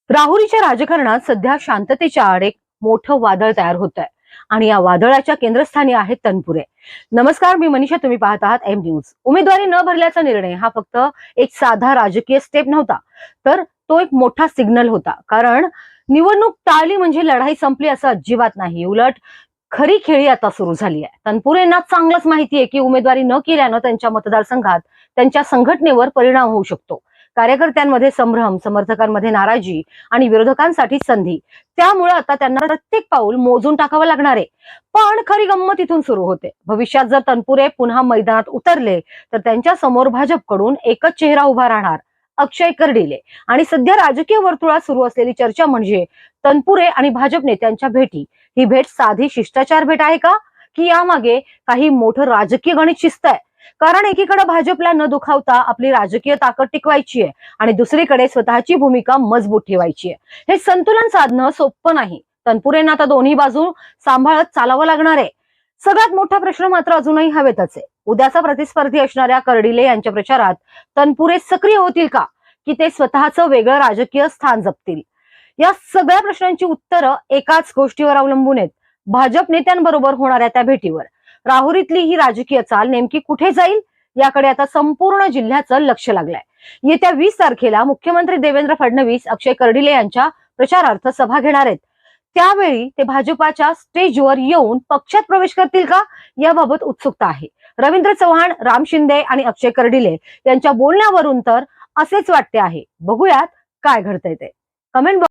राहुरीच्या राजकारणात सध्या शांततेच्या आड एक मोठं वादळ तयार होत आहे आणि या वादळाच्या केंद्रस्थानी आहे तनपुरे. नमस्कार, मी मनीषा, तुम्ही पाहत आहात एम न्यूज. उमेदवारी न भरल्याचा निर्णय हा फक्त एक साधा राजकीय स्टेप नव्हता, तर तो एक मोठा सिग्नल होता. कारण निवडणूक टाळली म्हणजे लढाई संपली असं अजिबात नाही. उलट खरी खेळी आता सुरू झाली आहे. तनपुरेंना चांगलंच माहिती आहे की उमेदवारी न केल्यानं त्यांच्या मतदारसंघात त्यांच्या संघटनेवर परिणाम होऊ शकतो. कार्यकर्त्यांमध्ये संभ्रम, समर्थकांमध्ये नाराजी आणि विरोधकांसाठी संधी. त्यामुळे आता त्यांना प्रत्येक पाऊल मोजून टाकावं लागणार आहे. पण खरी गंमत इथून सुरू होते. भविष्यात जर तनपुरे पुन्हा मैदानात उतरले तर त्यांच्या समोर भाजपकडून एकच चेहरा उभा राहणार, अक्षय कर्डिले. आणि सध्या राजकीय वर्तुळात सुरू असलेली चर्चा म्हणजे तनपुरे आणि भाजप नेत्यांच्या भेटी. ही भेट साधी शिष्टाचार भेट आहे का, की यामागे काही मोठं राजकीय गणित शिस्त आहे? कारण एकीकडे भाजपला न दुखावता आपली राजकीय ताकद टिकवायची आहे आणि दुसरीकडे स्वतःची भूमिका मजबूत ठेवायची आहे. हे संतुलन साधणं सोपं नाही. तनपुरेंना आता दोन्ही बाजू सांभाळत चालावं लागणार आहे. सगळ्यात मोठा प्रश्न मात्र अजूनही हवेतच आहे. उद्याचा प्रतिस्पर्धी असणाऱ्या कर्डिले यांच्या प्रचारात तनपुरे सक्रिय होतील का, की ते स्वतःचं वेगळं राजकीय स्थान जपतील? या सगळ्या प्रश्नांची उत्तरं एकाच गोष्टीवर अवलंबून आहेत: भाजप नेत्यांबरोबर होणाऱ्या त्या भेटीवर. राहुरीतली ही राजकीय चाल नेमकी कुठे जाईल, याकडे आता संपूर्ण जिल्ह्याचं लक्ष लागलंय. येत्या 20 तारखेला मुख्यमंत्री देवेंद्र फडणवीस अक्षय कर्डिले यांच्या प्रचारार्थ सभा घेणार आहेत. त्यावेळी ते भाजपाच्या स्टेजवर येऊन पक्षात प्रवेश करतील का, याबाबत उत्सुकता आहे. रवींद्र चव्हाण, राम शिंदे आणि अक्षय कर्डिले यांच्या बोलण्यावरून तर असेच वाटते आहे. बघूयात काय घडतंय ते. कमेंट